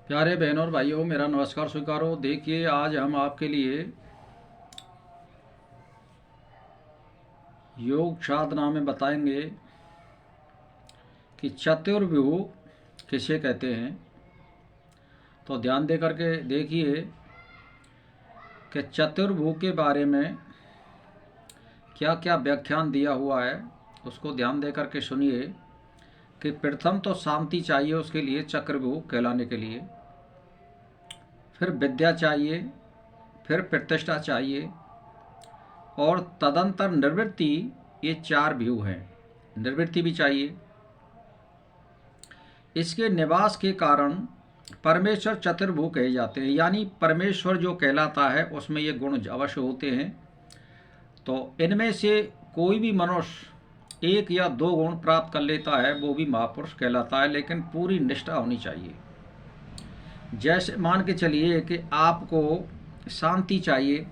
प्यारे बहनों और भाइयों, मेरा नमस्कार स्वीकारो। देखिए, आज हम आपके लिए योग साधना में बताएंगे कि चतुर्व्यूह किसे कहते हैं। तो ध्यान दे करके देखिए कि चतुर्व्यूह के बारे में क्या क्या व्याख्यान दिया हुआ है, उसको ध्यान दे करके सुनिए। कि प्रथम तो शांति चाहिए उसके लिए, चक्रव्यूह कहलाने के लिए। फिर विद्या चाहिए, फिर प्रतिष्ठा चाहिए, और तदंतर निर्वृत्ति। ये चार व्यू हैं। निर्वृत्ति भी चाहिए। इसके निवास के कारण परमेश्वर चतुर्भुज कहे जाते हैं। यानी परमेश्वर जो कहलाता है उसमें ये गुण अवश्य होते हैं। तो इनमें से कोई भी मनुष्य एक या दो गुण प्राप्त कर लेता है, वो भी महापुरुष कहलाता है, लेकिन पूरी निष्ठा होनी चाहिए। जैसे मान के चलिए कि आपको शांति चाहिए,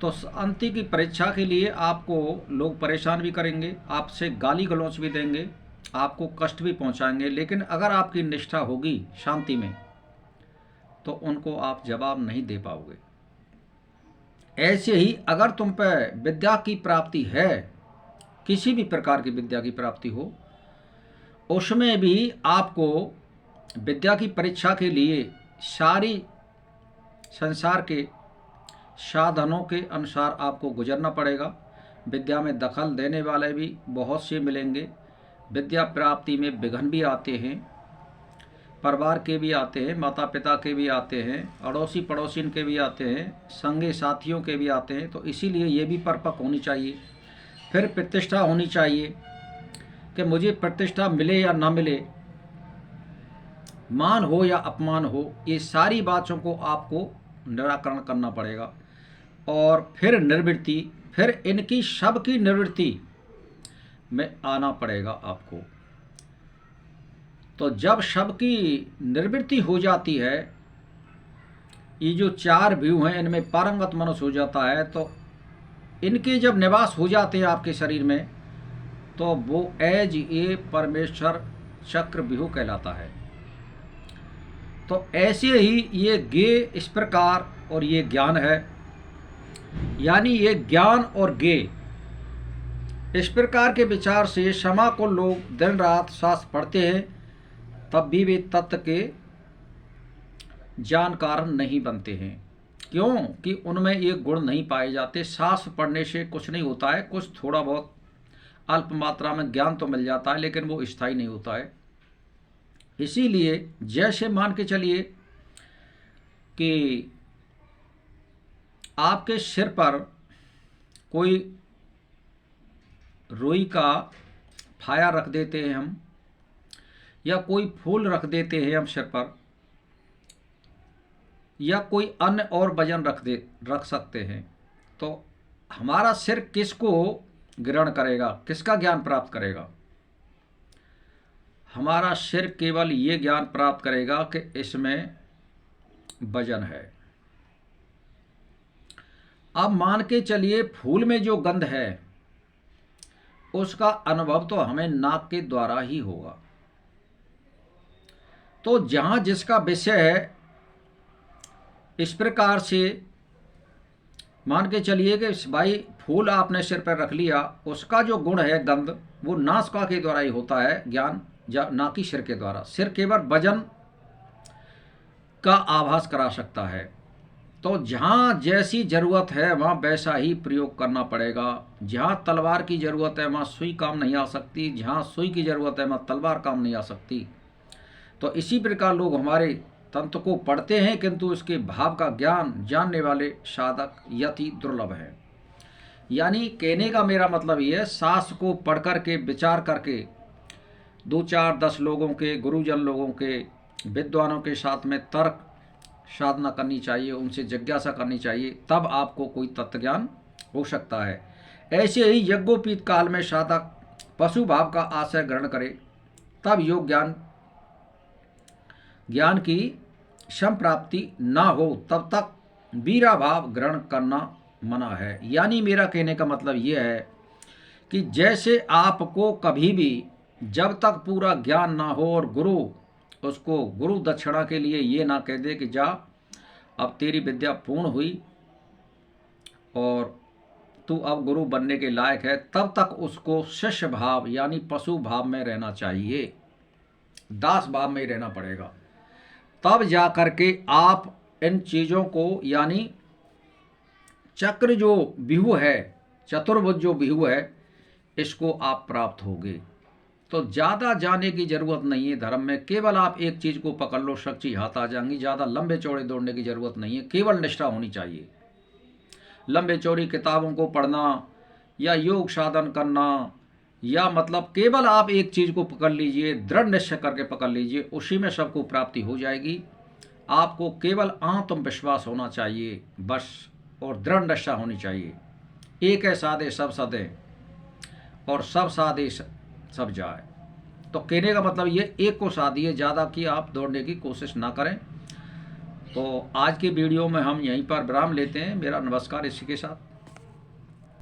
तो शांति की परीक्षा के लिए आपको लोग परेशान भी करेंगे, आपसे गाली गलौच भी देंगे, आपको कष्ट भी पहुंचाएंगे, लेकिन अगर आपकी निष्ठा होगी शांति में तो उनको आप जवाब नहीं दे पाओगे। ऐसे ही अगर तुम पे विद्या की प्राप्ति है, किसी भी प्रकार की विद्या की प्राप्ति हो, उसमें भी आपको विद्या की परीक्षा के लिए सारी संसार के साधनों के अनुसार आपको गुजरना पड़ेगा। विद्या में दखल देने वाले भी बहुत से मिलेंगे। विद्या प्राप्ति में विघ्न भी आते हैं, परिवार के भी आते हैं, माता पिता के भी आते हैं, अड़ोसी पड़ोसिन के भी आते हैं, संगी साथियों के भी आते हैं। तो इसीलिए ये भी परिपक्व होनी चाहिए। फिर प्रतिष्ठा होनी चाहिए कि मुझे प्रतिष्ठा मिले या ना मिले, मान हो या अपमान हो, ये सारी बातों को आपको निराकरण करना पड़ेगा। और फिर निर्वृत्ति, फिर इनकी सबकी निवृत्ति में आना पड़ेगा आपको। तो जब सबकी निवृत्ति हो जाती है, ये जो चार व्यू हैं इनमें पारंगत मनुष्य हो जाता है, तो इनके जब निवास हो जाते हैं आपके शरीर में, तो वो एज ये परमेश्वर चक्र व्यू कहलाता है। तो ऐसे ही ये गे इस प्रकार, और ये ज्ञान है। यानी ये ज्ञान और गे इस प्रकार के विचार से क्षमा को लोग दिन रात शास्त्र पढ़ते हैं, तब भी वे तत्व के जानकार नहीं बनते हैं। क्यों? कि उनमें ये गुण नहीं पाए जाते। शास्त्र पढ़ने से कुछ नहीं होता है, कुछ थोड़ा बहुत अल्प मात्रा में ज्ञान तो मिल जाता है, लेकिन वो स्थायी नहीं होता है। इसीलिए जैसे मान के चलिए कि आपके सिर पर कोई रुई का फाया रख देते हैं हम, या कोई फूल रख देते हैं हम सिर पर, या कोई अन्य और वजन रख सकते हैं, तो हमारा सिर किसको ग्रहण करेगा, किसका ज्ञान प्राप्त करेगा? हमारा सिर केवल ये ज्ञान प्राप्त करेगा कि इसमें वजन है। अब मान के चलिए फूल में जो गंध है उसका अनुभव तो हमें नाक के द्वारा ही होगा। तो जहां जिसका विषय है, इस प्रकार से मान के चलिए कि भाई फूल आपने सिर पर रख लिया, उसका जो गुण है गंध, वो नासिका के द्वारा ही होता है ज्ञान, ना कि सिर के द्वारा। सिर केवल वजन का आभास करा सकता है। तो जहाँ जैसी ज़रूरत है वहाँ वैसा ही प्रयोग करना पड़ेगा। जहाँ तलवार की ज़रूरत है वहाँ सुई काम नहीं आ सकती, जहाँ सुई की ज़रूरत है वहाँ तलवार काम नहीं आ सकती। तो इसी प्रकार लोग हमारे तंत्र को पढ़ते हैं, किंतु इसके भाव का ज्ञान जानने वाले साधक यति दुर्लभ हैं। यानी कहने का मेरा मतलब ये है, शास्त्र को पढ़ कर के विचार करके 2 4 10 लोगों के, गुरुजन लोगों के, विद्वानों के साथ में तर्क साधना करनी चाहिए, उनसे जिज्ञासा करनी चाहिए, तब आपको कोई तत्व ज्ञान हो सकता है। ऐसे ही यज्ञोपीत काल में साधक पशु भाव का आश्रय ग्रहण करे, तब योग ज्ञान की संप्राप्ति ना हो, तब तक वीरा भाव ग्रहण करना मना है। यानी मेरा कहने का मतलब यह है कि जैसे आपको कभी भी जब तक पूरा ज्ञान ना हो और गुरु उसको गुरु दक्षिणा के लिए ये ना कह दे कि जा अब तेरी विद्या पूर्ण हुई और तू अब गुरु बनने के लायक है, तब तक उसको शिष्य भाव यानी पशु भाव में रहना चाहिए, दास भाव में ही रहना पड़ेगा। तब जा करके आप इन चीज़ों को यानी चक्र जो व्यूह है, चतुर्भुज जो व्यूह है, इसको आप प्राप्त होगे। तो ज़्यादा जाने की ज़रूरत नहीं है धर्म में, केवल आप एक चीज़ को पकड़ लो, सब चीज़ हाथ आ जाएंगी। ज़्यादा लंबे चौड़े दौड़ने की ज़रूरत नहीं है, केवल निष्ठा होनी चाहिए। लंबे चौड़ी किताबों को पढ़ना या योग साधन करना या मतलब केवल आप एक चीज़ को पकड़ लीजिए, दृढ़ निश्चय करके पकड़ लीजिए, उसी में सबको प्राप्ति हो जाएगी। आपको केवल आत्मविश्वास होना चाहिए बस, और दृढ़ निष्ठा होनी चाहिए। एक है साधे सब सधे और सब साधे सब जाए। तो कहने का मतलब ये एक को साधिए, ज़्यादा की आप दौड़ने की कोशिश ना करें। तो आज की वीडियो में हम यहीं पर विराम लेते हैं। मेरा नमस्कार इसी के साथ।